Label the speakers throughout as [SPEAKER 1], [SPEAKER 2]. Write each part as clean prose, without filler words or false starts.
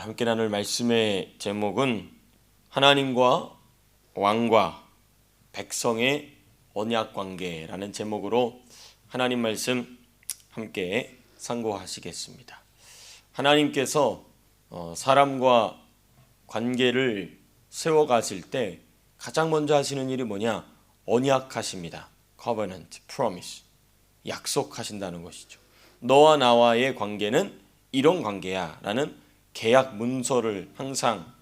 [SPEAKER 1] 함께 나눌 말씀의 제목은 하나님과 왕과 백성의 언약관계라는 제목으로 하나님 말씀 함께 상고하시겠습니다. 하나님께서 사람과 관계를 세워가실 때 가장 먼저 하시는 일이 뭐냐? 언약하십니다. Covenant, Promise, 약속하신다는 것이죠. 너와 나와의 관계는 이런 관계야 라는 계약 문서를 항상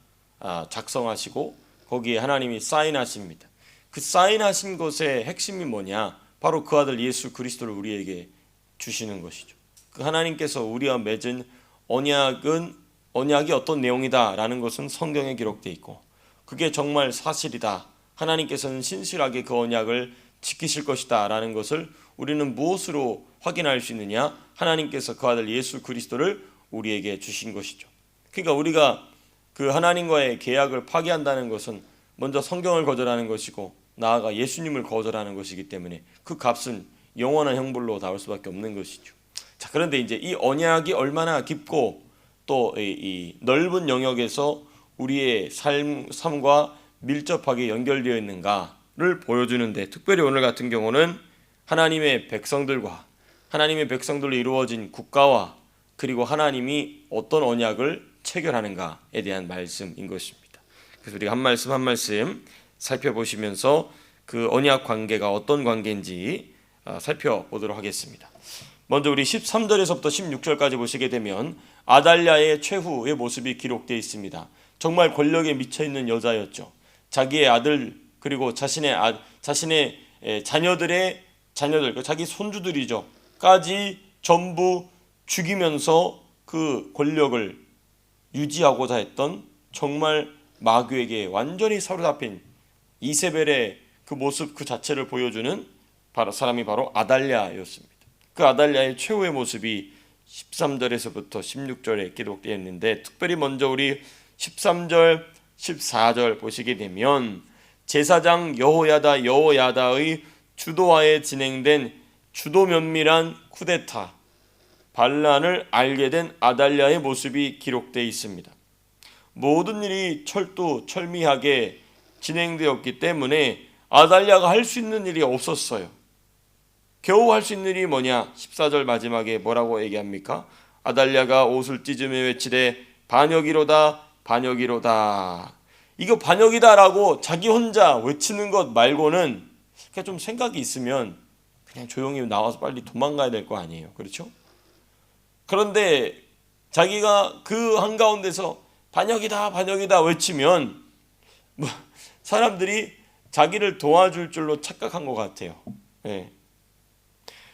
[SPEAKER 1] 작성하시고 거기에 하나님이 사인하십니다. 그 사인하신 것의 핵심이 뭐냐? 바로 그 아들 예수 그리스도를 우리에게 주시는 것이죠. 그 하나님께서 우리와 맺은 언약이 어떤 내용이다 라는 것은 성경에 기록되어 있고 그게 정말 사실이다. 하나님께서는 신실하게 그 언약을 지키실 것이다 라는 것을 우리는 무엇으로 확인할 수 있느냐? 하나님께서 그 아들 예수 그리스도를 우리에게 주신 것이죠. 그러니까 우리가 그 하나님과의 계약을 파기한다는 것은 먼저 성경을 거절하는 것이고 나아가 예수님을 거절하는 것이기 때문에 그 값은 영원한 형벌로 나올 수밖에 없는 것이죠. 자, 그런데 이제 이 언약이 얼마나 깊고 또 이 넓은 영역에서 우리의 삶과 밀접하게 연결되어 있는가를 보여주는데, 특별히 오늘 같은 경우는 하나님의 백성들로 이루어진 국가와 그리고 하나님이 어떤 언약을 체결하는가에 대한 말씀인 것입니다. 그래서 우리가 한 말씀 한 말씀 살펴보시면서 그 언약 관계가 어떤 관계인지 살펴보도록 하겠습니다. 먼저 우리 13절에서부터 16절까지 보시게 되면 아달랴의 최후의 모습이 기록되어 있습니다. 정말 권력에 미쳐있는 여자였죠. 자기의 아들 그리고 자신의 자녀들, 자기 손주들이죠 까지 전부 죽이면서 그 권력을 유지하고자 했던 정말 마귀에게 완전히 사로잡힌 이세벨의 그 모습 그 자체를 보여주는 사람이 바로 아달랴였습니다. 그 아달랴의 최후의 모습이 13절에서부터 16절에 기록되어 있는데, 특별히 먼저 우리 13절, 14절 보시게 되면 제사장 여호야다의 주도하에 진행된 주도 면밀한 쿠데타 반란을 알게 된 아달랴의 모습이 기록되어 있습니다. 모든 일이 철두철미하게 진행되었기 때문에 아달랴가 할 수 있는 일이 없었어요. 겨우 할 수 있는 일이 뭐냐? 14절 마지막에 뭐라고 얘기합니까? 아달랴가 옷을 찢으며 외치되 반역이로다 반역이로다. 이거 반역이다라고 자기 혼자 외치는 것 말고는 그냥 좀 생각이 있으면 그냥 조용히 나와서 빨리 도망가야 될 거 아니에요. 그렇죠? 그런데 자기가 그 한가운데서 반역이다 외치면 사람들이 자기를 도와줄 줄로 착각한 것 같아요. 네.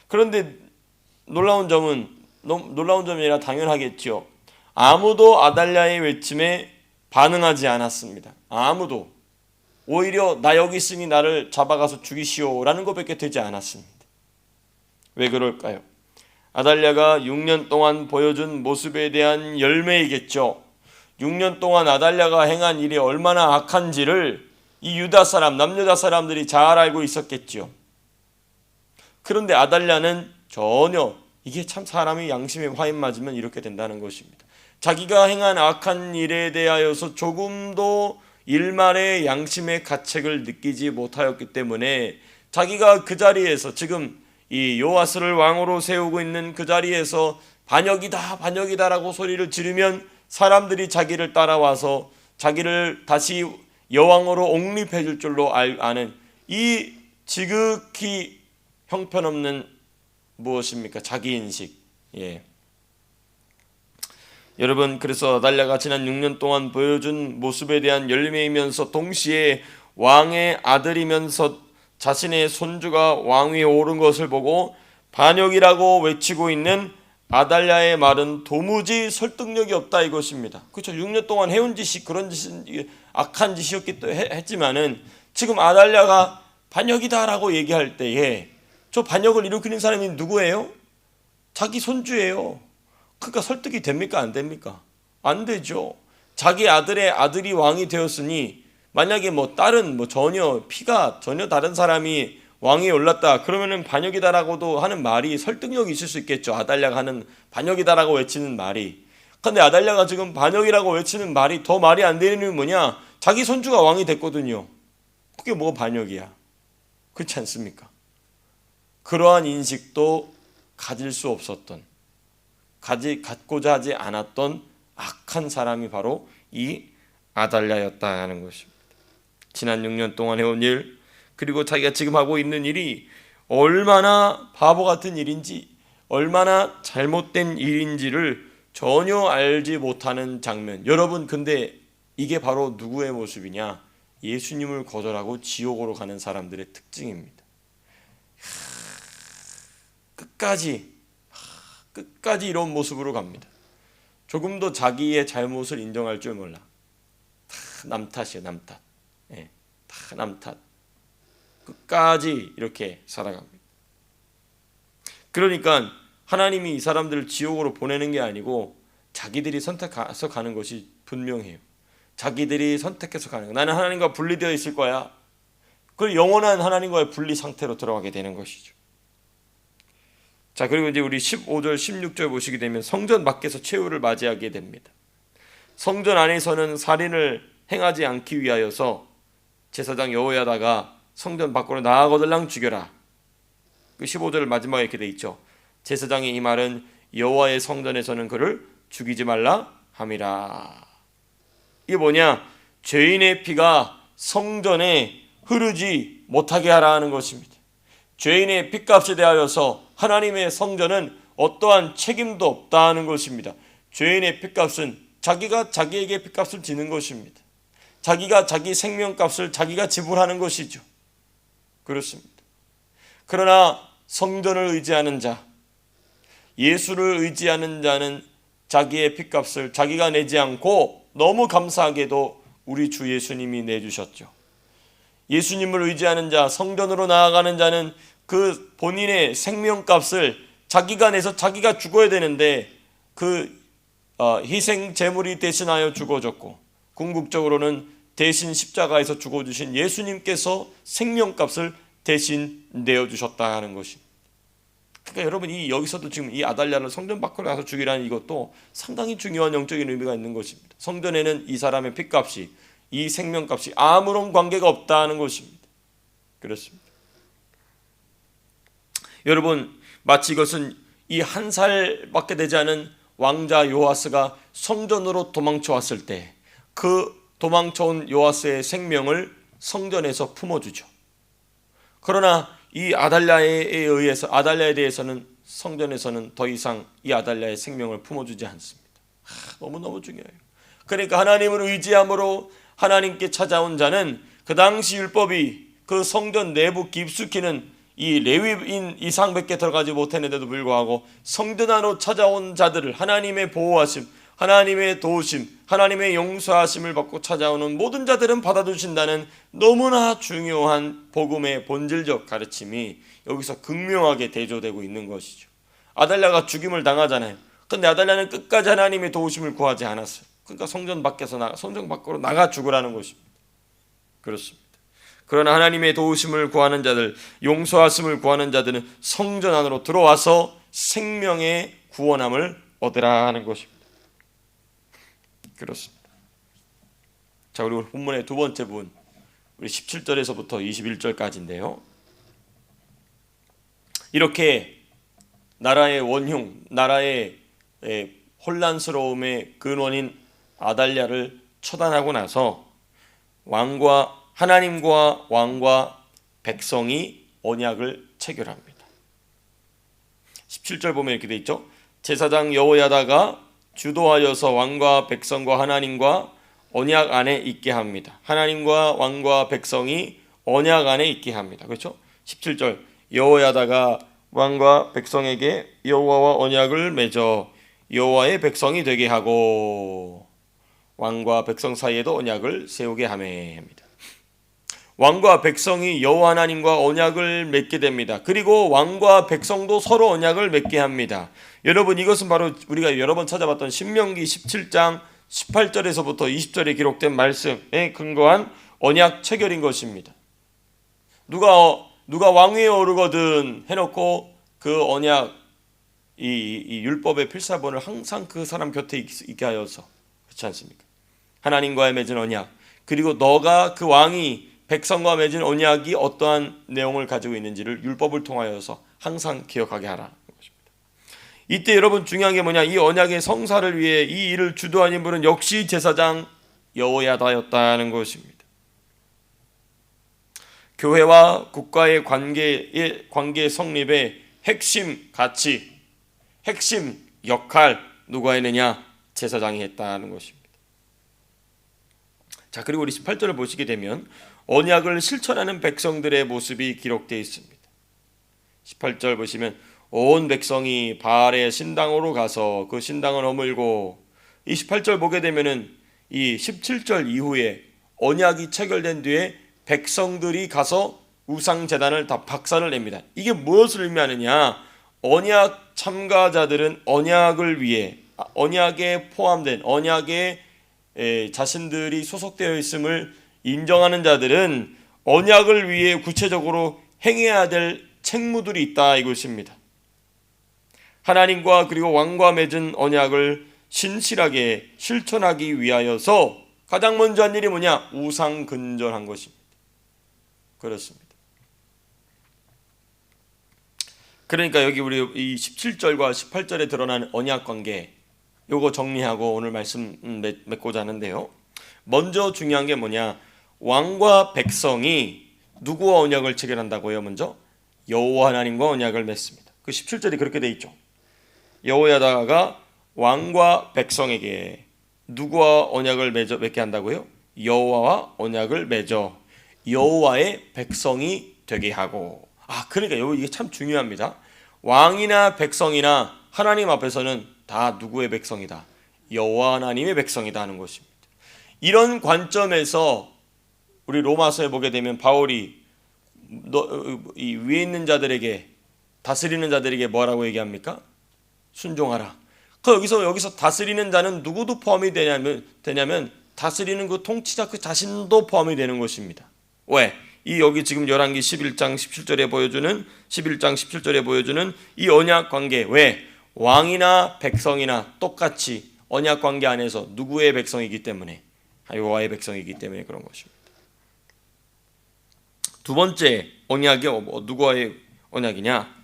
[SPEAKER 1] 그런데 놀라운 점이 아니라 당연하겠죠. 아무도 아달랴의 외침에 반응하지 않았습니다. 아무도. 오히려 나 여기 있으니 나를 잡아가서 죽이시오라는 것밖에 되지 않았습니다. 왜 그럴까요? 아달랴가 6년 동안 보여준 모습에 대한 열매이겠죠. 6년 동안 아달랴가 행한 일이 얼마나 악한지를 이 유다 사람, 남유다 사람들이 잘 알고 있었겠죠. 그런데 아달랴는 전혀, 이게 참 사람이 양심에 화인 맞으면 이렇게 된다는 것입니다. 자기가 행한 악한 일에 대하여서 조금도 일말의 양심의 가책을 느끼지 못하였기 때문에 자기가 그 자리에서 지금 이 요아스를 왕으로 세우고 있는 그 자리에서 반역이다라고 소리를 지르면 사람들이 자기를 따라와서 자기를 다시 여왕으로 옹립해 줄 줄로 아는 이 지극히 형편없는 무엇입니까? 자기인식. 예. 여러분, 그래서 아달랴가 지난 6년 동안 보여준 모습에 대한 열매이면서 동시에 왕의 아들이면서 자신의 손주가 왕위에 오른 것을 보고 반역이라고 외치고 있는 아달랴의 말은 도무지 설득력이 없다 이것입니다. 그렇죠. 6년 동안 해온 짓이 그런 짓이 악한 짓이었기 때문에 했지만은 지금 아달랴가 반역이다라고 얘기할 때에 저 반역을 일으키는 사람이 누구예요? 자기 손주예요. 그러니까 설득이 됩니까? 안 됩니까? 안 되죠. 자기 아들의 아들이 왕이 되었으니 만약에 딸은 피가 전혀 다른 사람이 왕위에 올랐다 그러면은 반역이다라고도 하는 말이 설득력이 있을 수 있겠죠. 아달랴가 하는 반역이다라고 외치는 말이. 근데 아달랴가 지금 반역이라고 외치는 말이 더 말이 안 되는 이유는 뭐냐? 자기 손주가 왕이 됐거든요. 그게 뭐 반역이야? 그렇지 않습니까? 그러한 인식도 가질 수 없었던, 갖고자 하지 않았던 악한 사람이 바로 이 아달랴였다는 것입니다. 지난 6년 동안 해온 일, 그리고 자기가 지금 하고 있는 일이 얼마나 바보 같은 일인지, 얼마나 잘못된 일인지를 전혀 알지 못하는 장면. 여러분, 근데 이게 바로 누구의 모습이냐? 예수님을 거절하고 지옥으로 가는 사람들의 특징입니다. 끝까지 이런 모습으로 갑니다. 조금도 자기의 잘못을 인정할 줄 몰라. 다 남 탓이에요, 남 탓. 예, 다 남 탓. 끝까지 이렇게 살아갑니다. 그러니까 하나님이 이 사람들을 지옥으로 보내는 게 아니고 자기들이 선택해서 가는 것이 분명해요. 자기들이 선택해서 가는 거예요. 나는 하나님과 분리되어 있을 거야. 그 영원한 하나님과의 분리 상태로 들어가게 되는 것이죠. 자, 그리고 이제 우리 15절 16절 보시게 되면 성전 밖에서 최후를 맞이하게 됩니다. 성전 안에서는 살인을 행하지 않기 위하여서 제사장 여호야다가 성전 밖으로 나아거들랑 죽여라. 그 15절 마지막에 이렇게 돼 있죠. 제사장의 이 말은 여호와의 성전에서는 그를 죽이지 말라 함이라. 이게 뭐냐? 죄인의 피가 성전에 흐르지 못하게 하라는 것입니다. 죄인의 핏값에 대하여서 하나님의 성전은 어떠한 책임도 없다는 것입니다. 죄인의 핏값은 자기가 자기에게 핏값을 지는 것입니다. 자기가 자기 생명값을 자기가 지불하는 것이죠. 그렇습니다. 그러나 성전을 의지하는 자, 예수를 의지하는 자는 자기의 핏값을 자기가 내지 않고 너무 감사하게도 우리 주 예수님이 내주셨죠. 예수님을 의지하는 자, 성전으로 나아가는 자는 그 본인의 생명값을 자기가 내서 자기가 죽어야 되는데 그 희생 제물이 대신하여 죽어졌고, 궁극적으로는 대신 십자가에서 죽어주신 예수님께서 생명값을 대신 내어주셨다는 것입니다. 그러니까 여러분, 여기서도 지금 이 아달랴를 성전 밖으로 가서 죽이라는 이것도 상당히 중요한 영적인 의미가 있는 것입니다. 성전에는 이 사람의 핏값이, 이 생명값이 아무런 관계가 없다는 것입니다. 그렇습니다. 여러분, 마치 이것은 이 한 살밖에 되지 않은 왕자 요아스가 성전으로 도망쳐 왔을 때 그 도망쳐온 요아스의 생명을 성전에서 품어주죠. 그러나 이 아달랴에 대해서는 성전에서는 더 이상 이 아달랴의 생명을 품어주지 않습니다. 너무너무 중요해요. 그러니까 하나님을 의지함으로 하나님께 찾아온 자는 그 당시 율법이 그 성전 내부 깊숙이는 이 레위인 이상밖에 들어가지 못했는데도 불구하고 성전 안으로 찾아온 자들을 하나님의 보호하심, 하나님의 도우심, 하나님의 용서하심을 받고 찾아오는 모든 자들은 받아주신다는 너무나 중요한 복음의 본질적 가르침이 여기서 극명하게 대조되고 있는 것이죠. 아달랴가 죽임을 당하잖아요. 그런데 아달랴는 끝까지 하나님의 도우심을 구하지 않았어요. 그러니까 성전 밖으로 나가 죽으라는 것입니다. 그렇습니다. 그러나 하나님의 도우심을 구하는 자들, 용서하심을 구하는 자들은 성전 안으로 들어와서 생명의 구원함을 얻으라 하는 것입니다. 그렇습니다. 자, 그리고 본문의 두 번째 부분, 우리 17절에서부터 21절까지인데요. 이렇게 나라의 원흉, 나라의 혼란스러움의 근원인 아달랴를 처단하고 나서 하나님과 왕과 백성이 언약을 체결합니다. 17절 보면 이렇게 돼 있죠. 제사장 여호야다가 주도하여서 왕과 백성과 하나님과 언약 안에 있게 합니다. 하나님과 왕과 백성이 언약 안에 있게 합니다. 그렇죠? 17절 여호야다가 왕과 백성에게 여호와와 언약을 맺어 여호와의 백성이 되게 하고 왕과 백성 사이에도 언약을 세우게 합니다. 왕과 백성이 여호와 하나님과 언약을 맺게 됩니다. 그리고 왕과 백성도 서로 언약을 맺게 합니다. 여러분, 이것은 바로 우리가 여러 번 찾아봤던 신명기 17장 18절에서부터 20절에 기록된 말씀에 근거한 언약 체결인 것입니다. 누가 왕위에 오르거든 해놓고 그 언약 이 율법의 필사본을 항상 그 사람 곁에 있게 하여서, 그렇지 않습니까? 하나님과의 맺은 언약, 그리고 너가 그 왕이 백성과 맺은 언약이 어떠한 내용을 가지고 있는지를 율법을 통하여서 항상 기억하게 하라. 이때 여러분 중요한 게 뭐냐? 이 언약의 성사를 위해 이 일을 주도한 인물은 역시 제사장 여호야다였다는 것입니다. 교회와 국가의 관계 성립의 핵심 가치, 핵심 역할 누가 했느냐? 제사장이 했다는 것입니다. 자, 그리고 우리 18절을 보시게 되면 언약을 실천하는 백성들의 모습이 기록되어 있습니다. 18절 보시면 온 백성이 바알의 신당으로 가서 그 신당을 허물고, 이 18절 보게 되면은 이 17절 이후에 언약이 체결된 뒤에 백성들이 가서 우상 제단을 다 박살을 냅니다. 이게 무엇을 의미하느냐? 언약 참가자들은 언약을 위해, 언약에 포함된, 언약에 자신들이 소속되어 있음을 인정하는 자들은 언약을 위해 구체적으로 행해야 될 책무들이 있다 이것입니다. 하나님과 그리고 왕과 맺은 언약을 신실하게 실천하기 위하여서 가장 먼저 한 일이 뭐냐? 우상 근절한 것입니다. 그렇습니다. 그러니까 여기 우리 이 17절과 18절에 드러난 언약 관계, 요거 정리하고 오늘 말씀 맺고자 하는데요. 먼저 중요한 게 뭐냐? 왕과 백성이 누구와 언약을 체결한다고요? 먼저 여호와 하나님과 언약을 맺습니다. 그 17절이 그렇게 돼 있죠. 여호야다가 왕과 백성에게 누구와 언약을 맺게 한다고요? 여호와와 언약을 맺어 여호와의 백성이 되게 하고. 그러니까 이게 참 중요합니다. 왕이나 백성이나 하나님 앞에서는 다 누구의 백성이다? 여호와 하나님의 백성이다 하는 것입니다. 이런 관점에서 우리 로마서에 보게 되면 바울이 이 위에 있는 자들에게, 다스리는 자들에게 뭐라고 얘기합니까? 순종하라. 여기서 다스리는 자는 누구도 포함이 되냐면 다스리는 그 통치자 그 자신도 포함이 되는 것입니다. 왜? 여기 지금 열왕기 11장 17절에 보여주는 이 언약 관계, 왜? 왕이나 백성이나 똑같이 언약 관계 안에서 누구의 백성이기 때문에, 여호와의 백성이기 때문에 그런 것입니다. 두 번째 언약이 누구와의 언약이냐?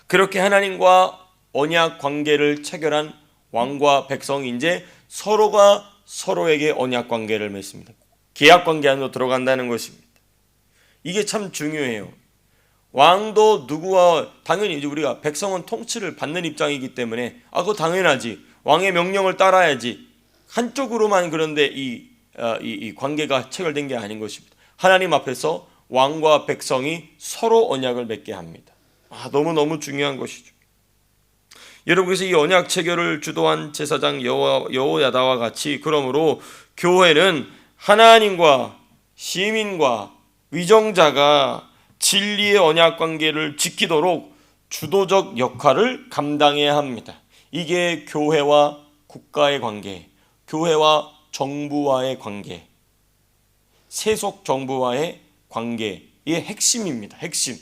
[SPEAKER 1] 그렇게 하나님과 언약 관계를 체결한 왕과 백성이 이제 서로가 서로에게 언약 관계를 맺습니다. 계약 관계 안으로 들어간다는 것입니다. 이게 참 중요해요. 왕도 누구와, 당연히 이제 우리가 백성은 통치를 받는 입장이기 때문에 그거 당연하지, 왕의 명령을 따라야지, 한쪽으로만. 그런데 이 관계가 체결된 게 아닌 것입니다. 하나님 앞에서 왕과 백성이 서로 언약을 맺게 합니다. 너무너무 중요한 것이죠. 여러분, 그래서 이 언약 체결을 주도한 제사장 여호야다와 같이, 그러므로 교회는 하나님과 시민과 위정자가 진리의 언약 관계를 지키도록 주도적 역할을 감당해야 합니다. 이게 교회와 국가의 관계, 교회와 정부와의 관계, 세속 정부와의 관계의 핵심입니다. 핵심.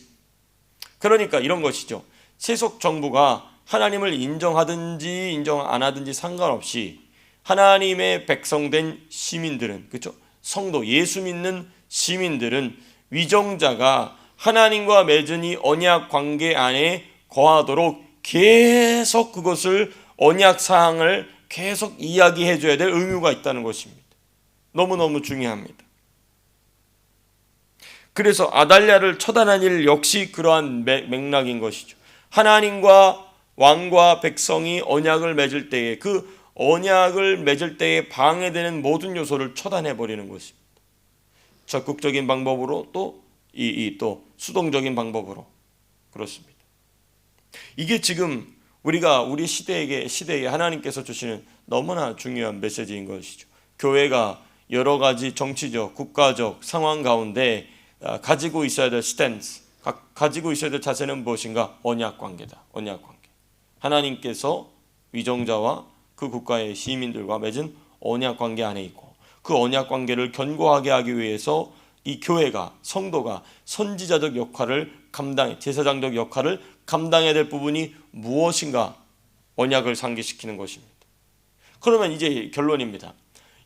[SPEAKER 1] 그러니까 이런 것이죠. 세속 정부가 하나님을 인정하든지 인정 안 하든지 상관없이 하나님의 백성된 시민들은, 그렇죠? 성도, 예수 믿는 시민들은, 위정자가 하나님과 맺은 이 언약 관계 안에 거하도록 계속 그것을, 언약 사항을 계속 이야기해 줘야 될 의무가 있다는 것입니다. 너무너무 중요합니다. 그래서 아달랴를 처단한 일 역시 그러한 맥락인 것이죠. 하나님과 왕과 백성이 언약을 맺을 때에, 그 언약을 맺을 때에 방해되는 모든 요소를 처단해 버리는 것입니다. 적극적인 방법으로, 또 수동적인 방법으로. 그렇습니다. 이게 지금 우리 시대에 하나님께서 주시는 너무나 중요한 메시지인 것이죠. 교회가 여러 가지 정치적, 국가적 상황 가운데 가지고 있어야 될 스탠스, 가지고 있어야 될 자세는 무엇인가? 언약 관계다. 언약 관계. 하나님께서 위정자와 그 국가의 시민들과 맺은 언약 관계 안에 있고, 그 언약 관계를 견고하게 하기 위해서 이 교회가, 성도가 선지자적 역할을 제사장적 역할을 감당해야 될 부분이 무엇인가? 언약을 상기시키는 것입니다. 그러면 이제 결론입니다.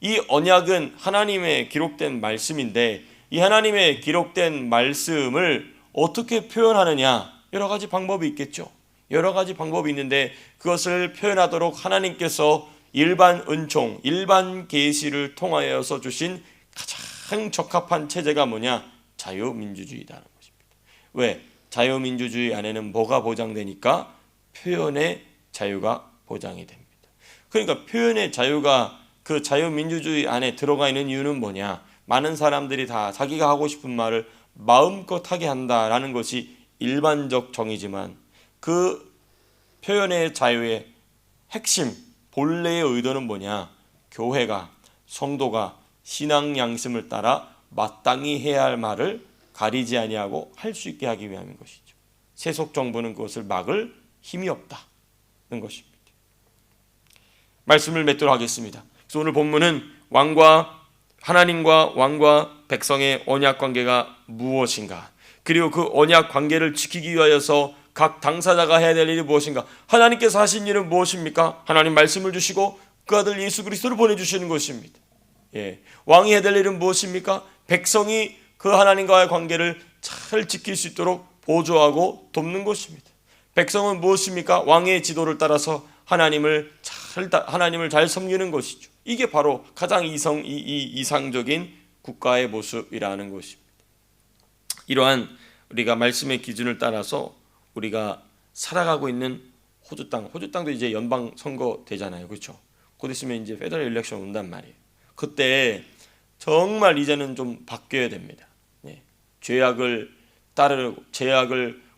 [SPEAKER 1] 이 언약은 하나님의 기록된 말씀인데 이 하나님의 기록된 말씀을 어떻게 표현하느냐, 여러 가지 방법이 있겠죠. 여러 가지 방법이 있는데 그것을 표현하도록 하나님께서 일반 은총, 일반 계시를 통하여서 주신 가장 적합한 체제가 뭐냐? 자유민주주의라는 것입니다. 왜? 자유민주주의 안에는 뭐가 보장되니까? 표현의 자유가 보장이 됩니다. 그러니까 표현의 자유가 그 자유민주주의 안에 들어가 있는 이유는 뭐냐? 많은 사람들이 다 자기가 하고 싶은 말을 마음껏 하게 한다라는 것이 일반적 정의지만 그 표현의 자유의 핵심, 본래의 의도는 뭐냐? 교회가, 성도가 신앙 양심을 따라 마땅히 해야 할 말을 가리지 아니하고 할 수 있게 하기 위함인 것이죠. 세속 정부는 그것을 막을 힘이 없다는 것입니다. 말씀을 맺도록 하겠습니다. 그래서 오늘 본문은 하나님과 왕과 백성의 언약 관계가 무엇인가, 그리고 그 언약 관계를 지키기 위하여서 각 당사자가 해야 될 일이 무엇인가, 하나님께서 하신 일은 무엇입니까? 하나님 말씀을 주시고 그 아들 예수 그리스도를 보내주시는 것입니다. 왕이 해야 될 일은 무엇입니까? 백성이 그 하나님과의 관계를 잘 지킬 수 있도록 보조하고 돕는 것입니다. 백성은 무엇입니까? 왕의 지도를 따라서 하나님을 잘 섬기는 것이죠. 이게 바로 가장 이상적인 국가의 모습이라는 것입니다. 이러한 우리가 말씀의 기준을 따라서 우리가 살아가고 있는 호주 땅도 이제 연방 선거 되잖아요, 그렇죠? 곧 있으면 이제 페더럴 일렉션 온단 말이에요. 그때 정말 이제는 좀 바뀌어야 됩니다. 죄악을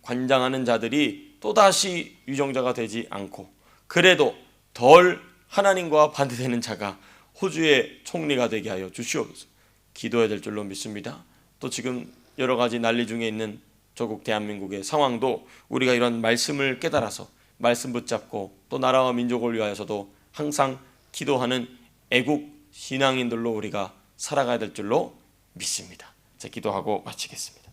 [SPEAKER 1] 관장하는 자들이 또다시 유정자가 되지 않고, 그래도 덜 하나님과 반대되는 자가 호주의 총리가 되게 하여 주시옵소서. 기도해야 될 줄로 믿습니다. 또 지금 여러 가지 난리 중에 있는 조국 대한민국의 상황도 우리가 이런 말씀을 깨달아서 말씀 붙잡고 또 나라와 민족을 위하여서도 항상 기도하는 애국 신앙인들로 우리가 살아가야 될 줄로 믿습니다. 자, 기도하고 마치겠습니다.